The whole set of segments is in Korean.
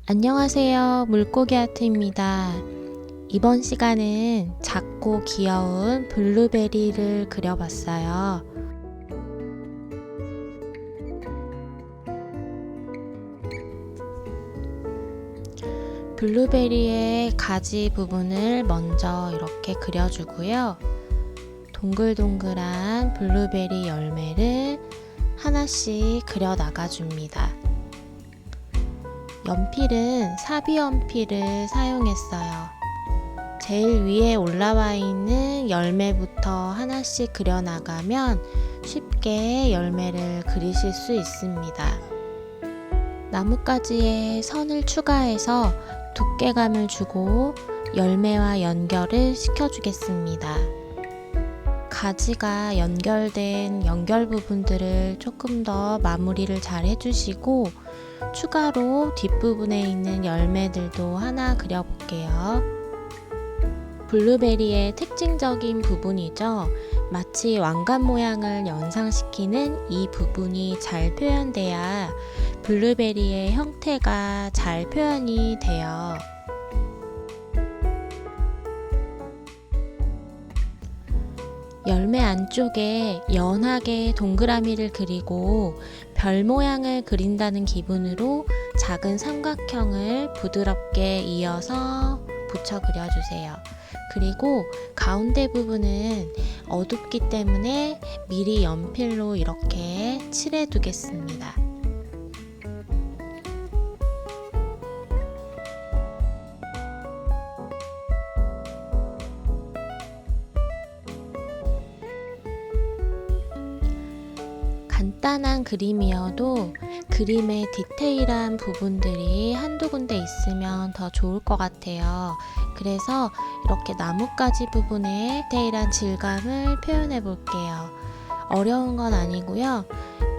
안녕하세요. 물고기 아트입니다. 이번 시간은 작고 귀여운 블루베리를 그려봤어요. 블루베리의 가지 부분을 먼저 이렇게 그려주고요. 동글동글한 블루베리 열매를 하나씩 그려 나가줍니다. 연필은 사비 연필을 사용했어요. 제일 위에 올라와 있는 열매부터 하나씩 그려 나가면 쉽게 열매를 그리실 수 있습니다. 나뭇가지에 선을 추가해서 두께감을 주고 열매와 연결을 시켜주겠습니다. 가지가 연결된 연결 부분들을 조금 더 마무리를 잘 해주시고 추가로 뒷부분에 있는 열매들도 하나 그려볼게요. 블루베리의 특징적인 부분이죠. 마치 왕관 모양을 연상시키는 이 부분이 잘 표현돼야 블루베리의 형태가 잘 표현이 돼요. 열매 안쪽에 연하게 동그라미를 그리고 별 모양을 그린다는 기분으로 작은 삼각형을 부드럽게 이어서 붙여 그려주세요. 그리고 가운데 부분은 어둡기 때문에 미리 연필로 이렇게 칠해 두겠습니다. 간단한 그림이어도 그림의 디테일한 부분들이 한두 군데 있으면 더 좋을 것 같아요. 그래서 이렇게 나뭇가지 부분에 디테일한 질감을 표현해 볼게요. 어려운 건 아니고요.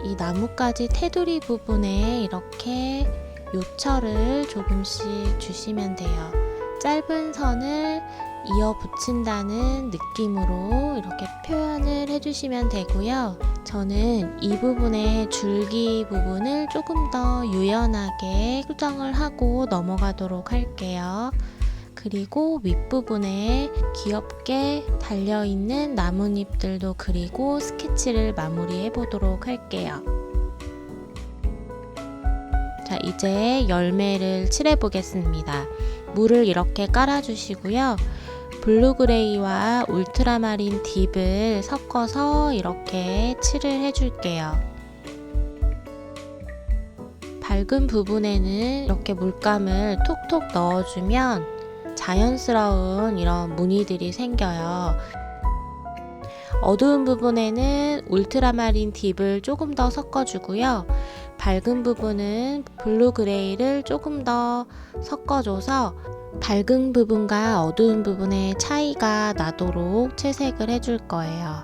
이 나뭇가지 테두리 부분에 이렇게 요철을 조금씩 주시면 돼요. 짧은 선을 이어 붙인다는 느낌으로 이렇게 표현을 해주시면 되고요. 저는 이 부분의 줄기 부분을 조금 더 유연하게 수정을 하고 넘어가도록 할게요. 그리고 윗부분에 귀엽게 달려있는 나뭇잎들도 그리고 스케치를 마무리해 보도록 할게요. 자, 이제 열매를 칠해 보겠습니다. 물을 이렇게 깔아 주시고요. 블루그레이와 울트라마린 딥을 섞어서 이렇게 칠을 해줄게요. 밝은 부분에는 이렇게 물감을 톡톡 넣어주면 자연스러운 이런 무늬들이 생겨요. 어두운 부분에는 울트라마린 딥을 조금 더 섞어주고요. 밝은 부분은 블루그레이를 조금 더 섞어줘서 밝은 부분과 어두운 부분의 차이가 나도록 채색을 해줄 거예요.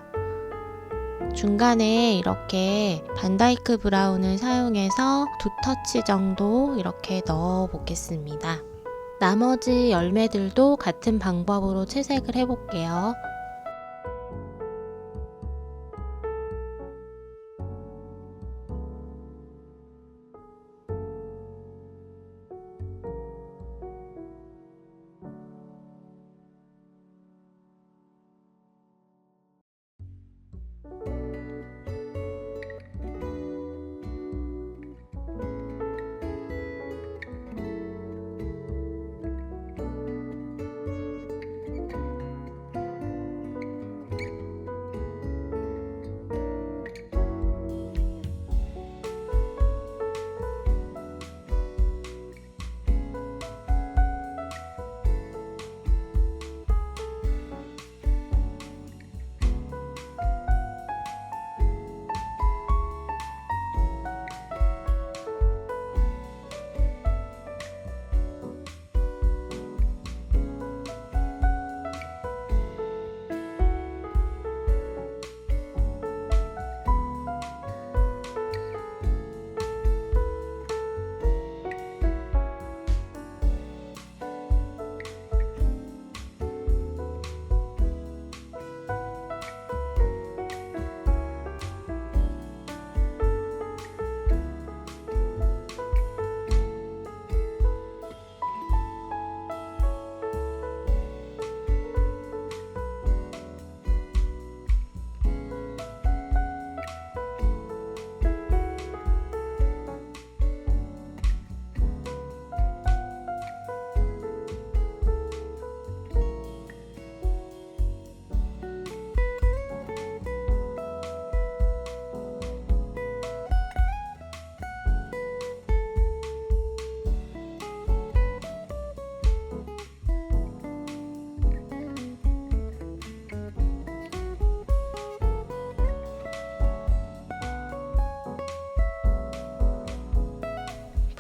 중간에 이렇게 반다이크 브라운을 사용해서 2터치 정도 이렇게 넣어 보겠습니다. 나머지 열매들도 같은 방법으로 채색을 해볼게요.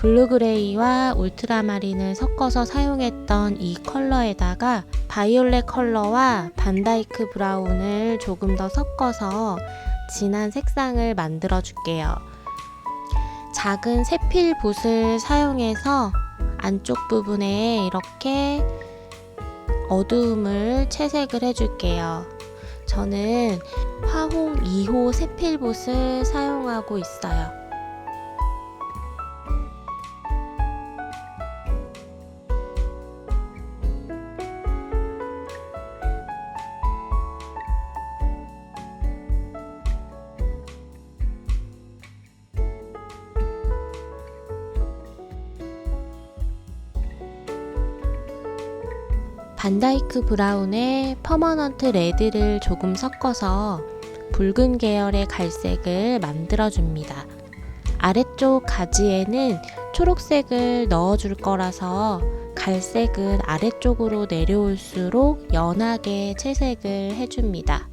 블루그레이와 울트라마린을 섞어서 사용했던 이 컬러에다가 바이올렛 컬러와 반다이크 브라운을 조금 더 섞어서 진한 색상을 만들어 줄게요. 작은 세필 붓을 사용해서 안쪽 부분에 이렇게 어두움을 채색을 해줄게요. 저는 화홍 2호 세필 붓을 사용하고 있어요. 반다이크 브라운에 퍼머넌트 레드를 조금 섞어서 붉은 계열의 갈색을 만들어줍니다. 아래쪽 가지에는 초록색을 넣어줄 거라서 갈색은 아래쪽으로 내려올수록 연하게 채색을 해줍니다.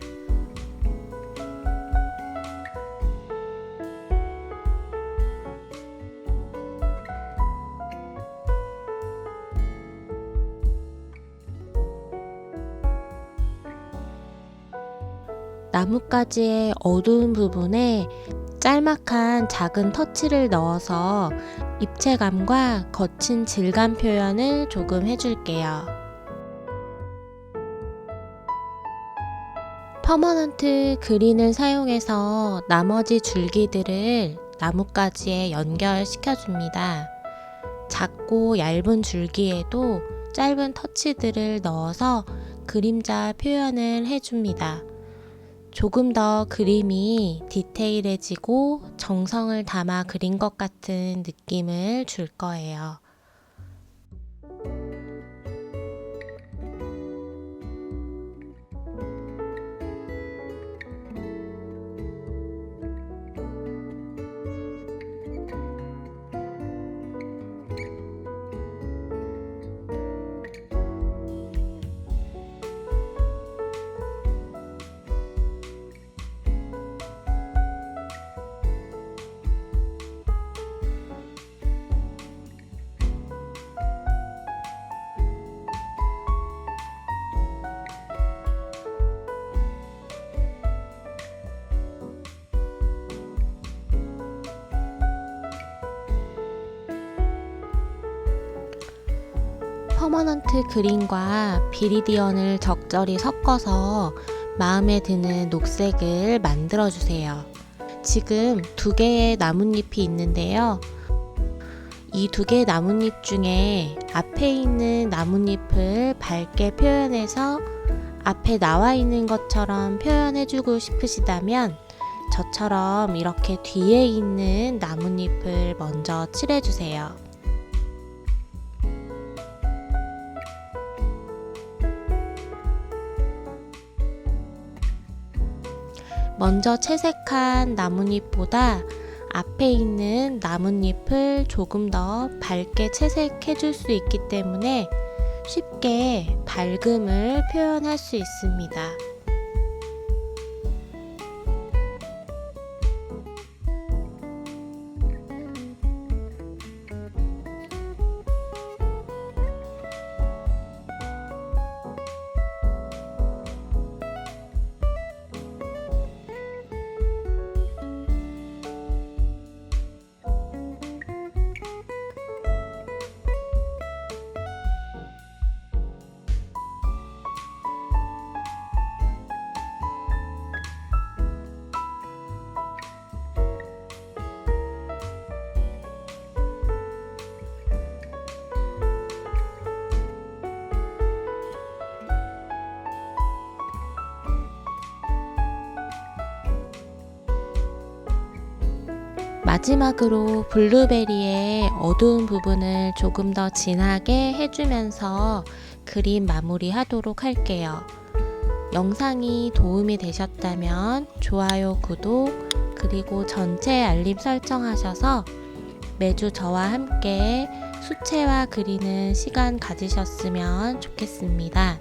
나뭇가지의 어두운 부분에 짤막한 작은 터치를 넣어서 입체감과 거친 질감 표현을 조금 해줄게요. 퍼머넌트 그린을 사용해서 나머지 줄기들을 나뭇가지에 연결시켜줍니다. 작고 얇은 줄기에도 짧은 터치들을 넣어서 그림자 표현을 해줍니다. 조금 더 그림이 디테일해지고 정성을 담아 그린 것 같은 느낌을 줄 거예요. 퍼머넌트 그린과 비리디언을 적절히 섞어서 마음에 드는 녹색을 만들어 주세요. 지금 두 개의 나뭇잎이 있는데요. 이 두 개의 나뭇잎 중에 앞에 있는 나뭇잎을 밝게 표현해서 앞에 나와 있는 것처럼 표현해주고 싶으시다면 저처럼 이렇게 뒤에 있는 나뭇잎을 먼저 칠해주세요. 먼저 채색한 나뭇잎보다 앞에 있는 나뭇잎을 조금 더 밝게 채색해 줄 수 있기 때문에 쉽게 밝음을 표현할 수 있습니다. 마지막으로 블루베리의 어두운 부분을 조금 더 진하게 해주면서 그림 마무리 하도록 할게요. 영상이 도움이 되셨다면 좋아요, 구독, 그리고 전체 알림 설정하셔서 매주 저와 함께 수채화 그리는 시간 가지셨으면 좋겠습니다.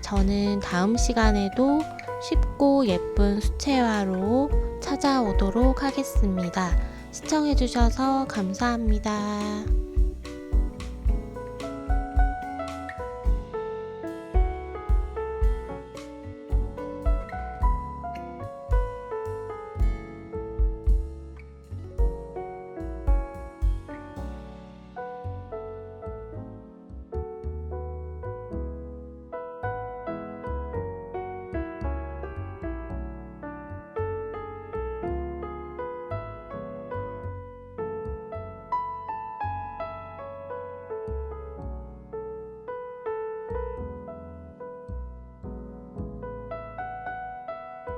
저는 다음 시간에도 쉽고 예쁜 수채화로 찾아오도록 하겠습니다. 시청해주셔서 감사합니다.